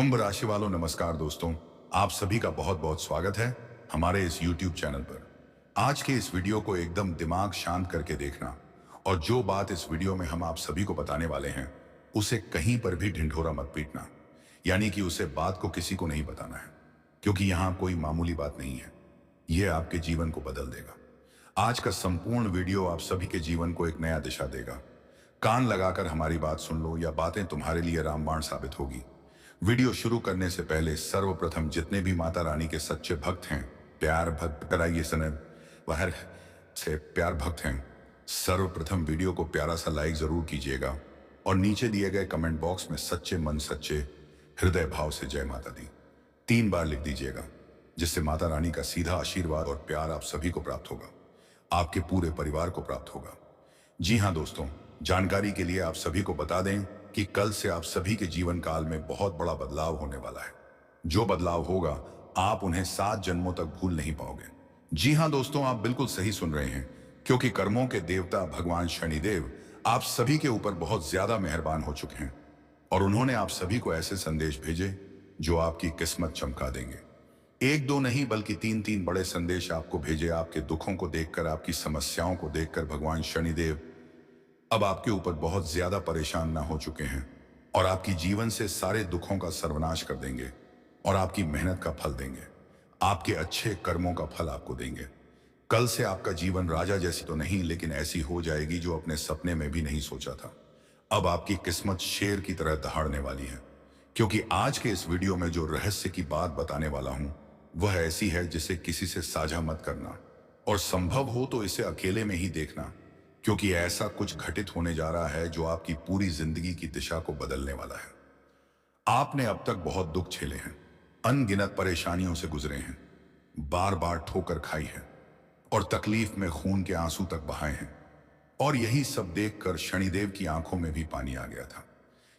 कुंभ राशि वालों नमस्कार दोस्तों। आप सभी का बहुत बहुत स्वागत है हमारे इस YouTube चैनल पर। आज के इस वीडियो को एकदम दिमाग शांत करके देखना और जो बात इस वीडियो में हम आप सभी को बताने वाले हैं उसे कहीं पर भी ढिंढोरा मत पीटना, यानी कि उसे बात को किसी को नहीं बताना है, क्योंकि यहाँ कोई मामूली बात नहीं है। यह आपके जीवन को बदल देगा। आज का संपूर्ण वीडियो आप सभी के जीवन को एक नया दिशा देगा। कान लगाकर हमारी बात सुन लो, या बातें तुम्हारे लिए रामबाण साबित होगी। वीडियो शुरू करने से पहले सर्वप्रथम जितने भी माता रानी के सच्चे भक्त हैं, प्यार भक्त कराइए सनद वहर से प्यार भक्त हैं, सर्वप्रथम वीडियो को प्यारा सा लाइक जरूर कीजिएगा और नीचे दिए गए कमेंट बॉक्स में सच्चे मन सच्चे हृदय भाव से जय माता दी 3 बार लिख दीजिएगा, जिससे माता रानी का सीधा आशीर्वाद और प्यार आप सभी को प्राप्त होगा, आपके पूरे परिवार को प्राप्त होगा। जी हाँ दोस्तों, जानकारी के लिए आप सभी को बता दें कि कल से आप सभी के जीवन काल में बहुत बड़ा बदलाव होने वाला है। जो बदलाव होगा आप उन्हें 7 जन्मों तक भूल नहीं पाओगे। जी हाँ दोस्तों, आप बिल्कुल सही सुन रहे हैं, क्योंकि कर्मों के देवता भगवान शनिदेव आप सभी के ऊपर बहुत ज्यादा मेहरबान हो चुके हैं और उन्होंने आप सभी को ऐसे संदेश भेजे जो आपकी किस्मत चमका देंगे। 1-2 नहीं बल्कि 3-3 बड़े संदेश आपको भेजे। आपके दुखों को देखकर, आपकी समस्याओं को देखकर भगवान शनिदेव अब आपके ऊपर बहुत ज्यादा परेशान ना हो चुके हैं और आपकी जीवन से सारे दुखों का सर्वनाश कर देंगे और आपकी मेहनत का फल देंगे, आपके अच्छे कर्मों का फल आपको देंगे। कल से आपका जीवन राजा जैसी तो नहीं, लेकिन ऐसी हो जाएगी जो अपने सपने में भी नहीं सोचा था। अब आपकी किस्मत शेर की तरह दहाड़ने वाली है, क्योंकि आज के इस वीडियो में जो रहस्य की बात बताने वाला हूं वह ऐसी है जिसे किसी से साझा मत करना और संभव हो तो इसे अकेले में ही देखना, क्योंकि ऐसा कुछ घटित होने जा रहा है जो आपकी पूरी जिंदगी की दिशा को बदलने वाला है। आपने अब तक बहुत दुख झेले हैं, अनगिनत परेशानियों से गुजरे हैं, बार बार ठोकर खाई है और तकलीफ में खून के आंसू तक बहाए हैं, और यही सब देखकर शनिदेव की आंखों में भी पानी आ गया था,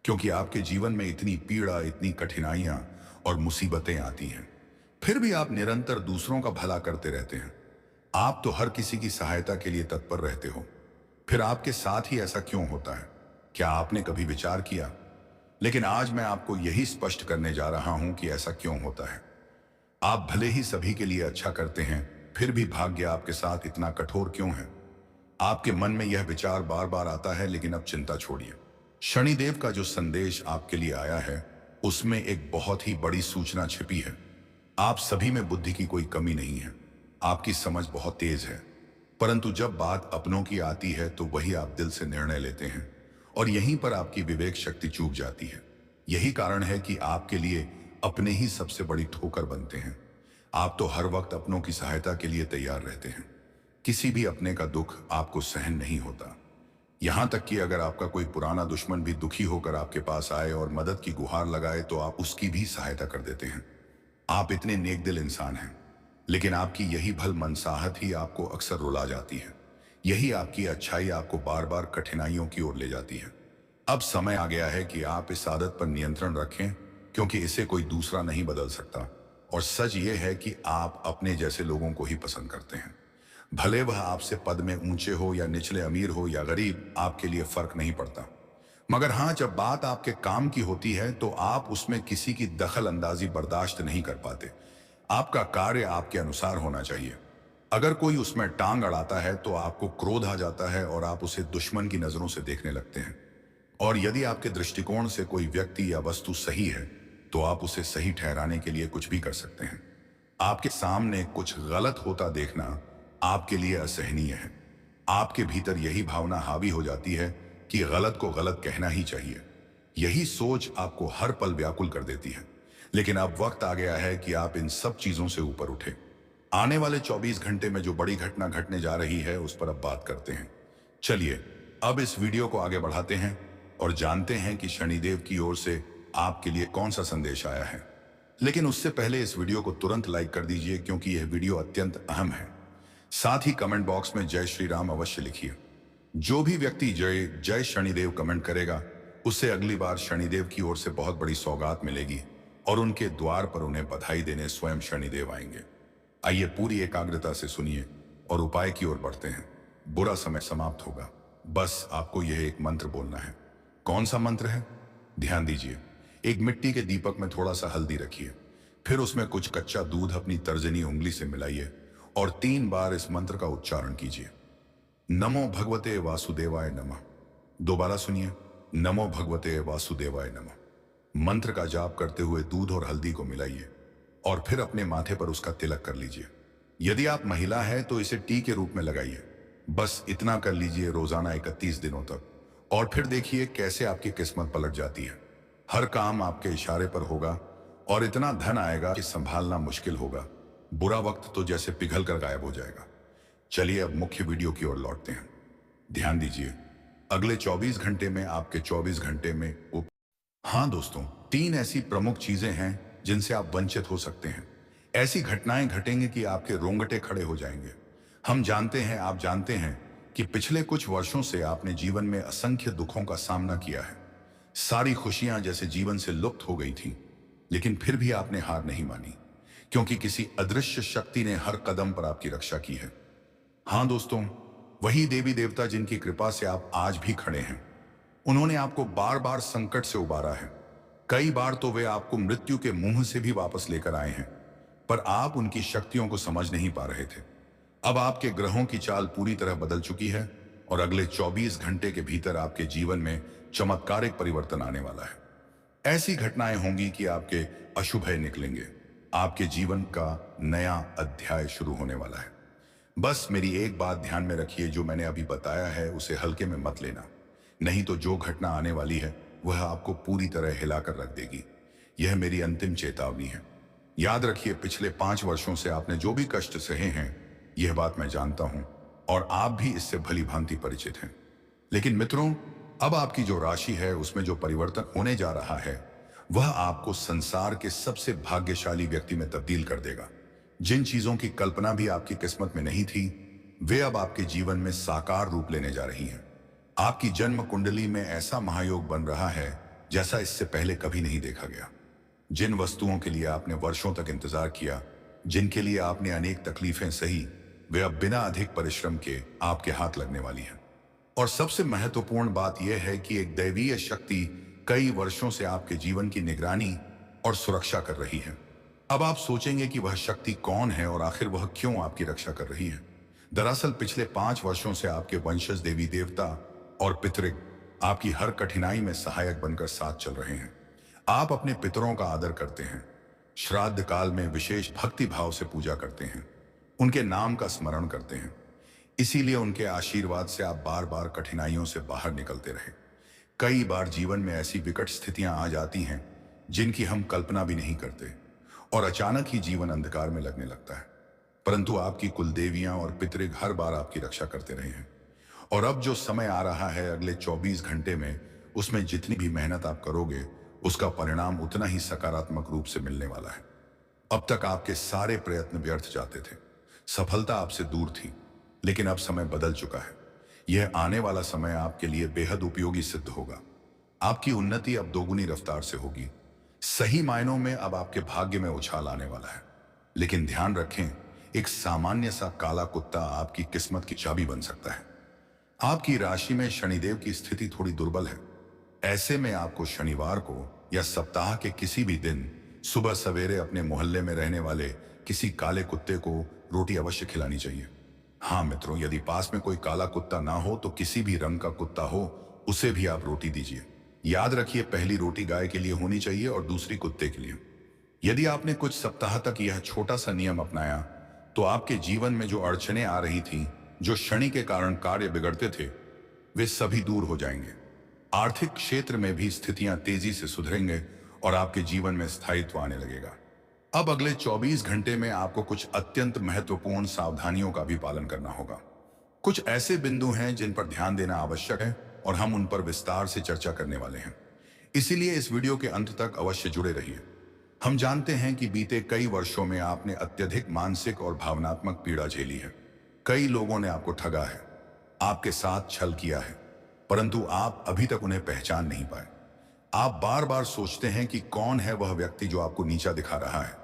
क्योंकि आपके जीवन में इतनी पीड़ा, इतनी कठिनाइयां और मुसीबतें आती हैं, फिर भी आप निरंतर दूसरों का भला करते रहते हैं। आप तो हर किसी की सहायता के लिए तत्पर रहते हो, फिर आपके साथ ही ऐसा क्यों होता है? क्या आपने कभी विचार किया? लेकिन आज मैं आपको यही स्पष्ट करने जा रहा हूं कि ऐसा क्यों होता है। आप भले ही सभी के लिए अच्छा करते हैं, फिर भी भाग्य आपके साथ इतना कठोर क्यों है? आपके मन में यह विचार बार बार आता है, लेकिन अब चिंता छोड़िए। शनिदेव का जो संदेश आपके लिए आया है उसमें एक बहुत ही बड़ी सूचना छिपी है। आप सभी में बुद्धि की कोई कमी नहीं है, आपकी समझ बहुत तेज है, परंतु जब बात अपनों की आती है तो वही आप दिल से निर्णय लेते हैं और यहीं पर आपकी विवेक शक्ति चूक जाती है। यही कारण है कि आपके लिए अपने ही सबसे बड़ी ठोकर बनते हैं। आप तो हर वक्त अपनों की सहायता के लिए तैयार रहते हैं, किसी भी अपने का दुख आपको सहन नहीं होता। यहां तक कि अगर आपका कोई पुराना दुश्मन भी दुखी होकर आपके पास आए और मदद की गुहार लगाए तो आप उसकी भी सहायता कर देते हैं। आप इतने नेक दिल इंसान हैं, लेकिन आपकी यही भल मनसाहत ही आपको अक्सर रुला जाती है। यही आपकी अच्छाई आपको बार बार कठिनाइयों की ओर ले जाती है। अब समय आ गया है कि आप इस आदत पर नियंत्रण रखें, क्योंकि इसे कोई दूसरा नहीं बदल सकता। और सच ये है कि आप अपने जैसे लोगों को ही पसंद करते हैं, भले वह आपसे पद में ऊंचे हो या निचले, अमीर हो या गरीब, आपके लिए फर्क नहीं पड़ता। मगर हाँ, जब बात आपके काम की होती है तो आप उसमें किसी की दखल अंदाजी बर्दाश्त नहीं कर पाते। आपका कार्य आपके अनुसार होना चाहिए। अगर कोई उसमें टांग अड़ाता है तो आपको क्रोध आ जाता है और आप उसे दुश्मन की नजरों से देखने लगते हैं। और यदि आपके दृष्टिकोण से कोई व्यक्ति या वस्तु सही है तो आप उसे सही ठहराने के लिए कुछ भी कर सकते हैं। आपके सामने कुछ गलत होता देखना आपके लिए असहनीय है। आपके भीतर यही भावना हावी हो जाती है कि गलत को गलत कहना ही चाहिए। यही सोच आपको हर पल व्याकुल कर देती है। लेकिन अब वक्त आ गया है कि आप इन सब चीजों से ऊपर उठें। आने वाले 24 घंटे में जो बड़ी घटना घटने जा रही है उस पर अब बात करते हैं। चलिए अब इस वीडियो को आगे बढ़ाते हैं और जानते हैं कि शनिदेव की ओर से आपके लिए कौन सा संदेश आया है। लेकिन उससे पहले इस वीडियो को तुरंत लाइक कर दीजिए, क्योंकि यह वीडियो अत्यंत अहम है। साथ ही कमेंट बॉक्स में जय श्री राम अवश्य लिखिए। जो भी व्यक्ति जय जय शनिदेव कमेंट करेगा उससे अगली बार शनिदेव की ओर से बहुत बड़ी सौगात मिलेगी और उनके द्वार पर उन्हें बधाई देने स्वयं शनिदेव आएंगे। आइए पूरी एकाग्रता से सुनिए और उपाय की ओर बढ़ते हैं। बुरा समय समाप्त होगा, बस आपको यह एक मंत्र बोलना है। कौन सा मंत्र है? ध्यान दीजिए। एक मिट्टी के दीपक में थोड़ा सा हल्दी रखिए, फिर उसमें कुछ कच्चा दूध अपनी तर्जनी उंगली से मिलाइए और 3 बार इस मंत्र का उच्चारण कीजिए। नमो भगवते वासुदेवाय नमः। दोबारा सुनिए, नमो भगवते वासुदेवाय नमः। मंत्र का जाप करते हुए दूध और हल्दी को मिलाइए और फिर अपने माथे पर उसका तिलक कर लीजिए। यदि आप महिला हैं तो इसे टी के रूप में लगाइए। बस इतना कर लीजिए रोजाना 31 दिनों तक, और फिर देखिए कैसे आपकी किस्मत पलट जाती है। हर काम आपके इशारे पर होगा और इतना धन आएगा कि संभालना मुश्किल होगा। बुरा वक्त तो जैसे पिघल कर गायब हो जाएगा। चलिए अब मुख्य वीडियो की ओर लौटते हैं। ध्यान दीजिए, अगले 24 घंटे में आपके 24 घंटे में हाँ दोस्तों, 3 ऐसी प्रमुख चीजें हैं जिनसे आप वंचित हो सकते हैं। ऐसी घटनाएं घटेंगी कि आपके रोंगटे खड़े हो जाएंगे। हम जानते हैं, आप जानते हैं कि पिछले कुछ वर्षों से आपने जीवन में असंख्य दुखों का सामना किया है। सारी खुशियां जैसे जीवन से लुप्त हो गई थी, लेकिन फिर भी आपने हार नहीं मानी, क्योंकि किसी अदृश्य शक्ति ने हर कदम पर आपकी रक्षा की है। हाँ दोस्तों, वही देवी देवता जिनकी कृपा से आप आज भी खड़े हैं। उन्होंने आपको बार बार संकट से उबारा है। कई बार तो वे आपको मृत्यु के मुंह से भी वापस लेकर आए हैं, पर आप उनकी शक्तियों को समझ नहीं पा रहे थे। अब आपके ग्रहों की चाल पूरी तरह बदल चुकी है और अगले 24 घंटे के भीतर आपके जीवन में चमत्कारिक परिवर्तन आने वाला है। ऐसी घटनाएं होंगी कि आपके अशुभ निकलेंगे। आपके जीवन का नया अध्याय शुरू होने वाला है। बस मेरी एक बात ध्यान में रखिए, जो मैंने अभी बताया है उसे हल्के में मत लेना, नहीं तो जो घटना आने वाली है वह आपको पूरी तरह हिलाकर रख देगी। यह मेरी अंतिम चेतावनी है। याद रखिए, पिछले 5 वर्षों से आपने जो भी कष्ट सहे हैं, यह बात मैं जानता हूं और आप भी इससे भली भांति परिचित हैं। लेकिन मित्रों, अब आपकी जो राशि है उसमें जो परिवर्तन होने जा रहा है वह आपको संसार के सबसे भाग्यशाली व्यक्ति में तब्दील कर देगा। जिन चीजों की कल्पना भी आपकी किस्मत में नहीं थी, वे अब आपके जीवन में साकार रूप लेने जा रही हैं। आपकी जन्म कुंडली में ऐसा महायोग बन रहा है जैसा इससे पहले कभी नहीं देखा गया। जिन वस्तुओं के लिए आपने वर्षों तक इंतजार किया, जिनके लिए आपने अनेक तकलीफें सही, वे अब बिना अधिक परिश्रम के आपके हाथ लगने वाली हैं। और सबसे महत्वपूर्ण बात यह है कि एक दैवीय शक्ति कई वर्षों से आपके जीवन की निगरानी और सुरक्षा कर रही है। अब आप सोचेंगे कि वह शक्ति कौन है और आखिर वह क्यों आपकी रक्षा कर रही है। दरअसल पिछले 5 वर्षों से आपके वंशज देवी देवता और पितृग आपकी हर कठिनाई में सहायक बनकर साथ चल रहे हैं। आप अपने पितरों का आदर करते हैं, श्राद्ध काल में विशेष भक्ति भाव से पूजा करते हैं, उनके नाम का स्मरण करते हैं। इसीलिए उनके आशीर्वाद से आप बार बार कठिनाइयों से बाहर निकलते रहे। कई बार जीवन में ऐसी विकट स्थितियां आ जाती हैं जिनकी हम कल्पना भी नहीं करते और अचानक ही जीवन अंधकार में लगने लगता है, परंतु आपकी कुलदेवियां और पितृग हर बार आपकी रक्षा करते रहे हैं। और अब जो समय आ रहा है अगले 24 घंटे में, उसमें जितनी भी मेहनत आप करोगे उसका परिणाम उतना ही सकारात्मक रूप से मिलने वाला है। अब तक आपके सारे प्रयत्न व्यर्थ जाते थे, सफलता आपसे दूर थी, लेकिन अब समय बदल चुका है। यह आने वाला समय आपके लिए बेहद उपयोगी सिद्ध होगा। आपकी उन्नति अब दोगुनी रफ्तार से होगी। सही मायनों में अब आपके भाग्य में उछाल आने वाला है। लेकिन ध्यान रखें, एक सामान्य सा काला कुत्ता आपकी किस्मत की चाबी बन सकता है। आपकी राशि में शनिदेव की स्थिति थोड़ी दुर्बल है। ऐसे में आपको शनिवार को या सप्ताह के किसी भी दिन सुबह सवेरे अपने मोहल्ले में रहने वाले किसी काले कुत्ते को रोटी अवश्य खिलानी चाहिए। हाँ मित्रों, यदि पास में कोई काला कुत्ता ना हो तो किसी भी रंग का कुत्ता हो, उसे भी आप रोटी दीजिए। याद रखिए, पहली रोटी गाय के लिए होनी चाहिए और दूसरी कुत्ते के लिए। यदि आपने कुछ सप्ताह तक यह छोटा सा नियम अपनाया तो आपके जीवन में जो अड़चनें आ रही थी, जो शनि के कारण कार्य बिगड़ते थे, वे सभी दूर हो जाएंगे। आर्थिक क्षेत्र में भी स्थितियां तेजी से सुधरेंगे और आपके जीवन में स्थायित्व आने लगेगा। अब अगले 24 घंटे में आपको कुछ अत्यंत महत्वपूर्ण सावधानियों का भी पालन करना होगा। कुछ ऐसे बिंदु हैं जिन पर ध्यान देना आवश्यक है और हम उन पर विस्तार से चर्चा करने वाले हैं। इसीलिए इस वीडियो के अंत तक अवश्य जुड़े रहिए। हम जानते हैं कि बीते कई वर्षों में आपने अत्यधिक मानसिक और भावनात्मक पीड़ा झेली है। कई लोगों ने आपको ठगा है, आपके साथ छल किया है, परंतु आप अभी तक उन्हें पहचान नहीं पाए। आप बार बार सोचते हैं कि कौन है वह व्यक्ति जो आपको नीचा दिखा रहा है,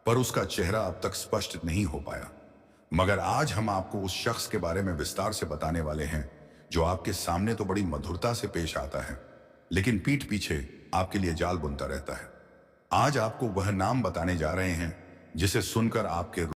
पर उसका चेहरा अब तक स्पष्ट नहीं हो पाया। मगर आज हम आपको उस शख्स के बारे में विस्तार से बताने वाले हैं जो आपके सामने तो बड़ी मधुरता से पेश आता है, लेकिन पीठ पीछे आपके लिए जाल बुनता रहता है। आज आपको वह नाम बताने जा रहे हैं जिसे सुनकर आपके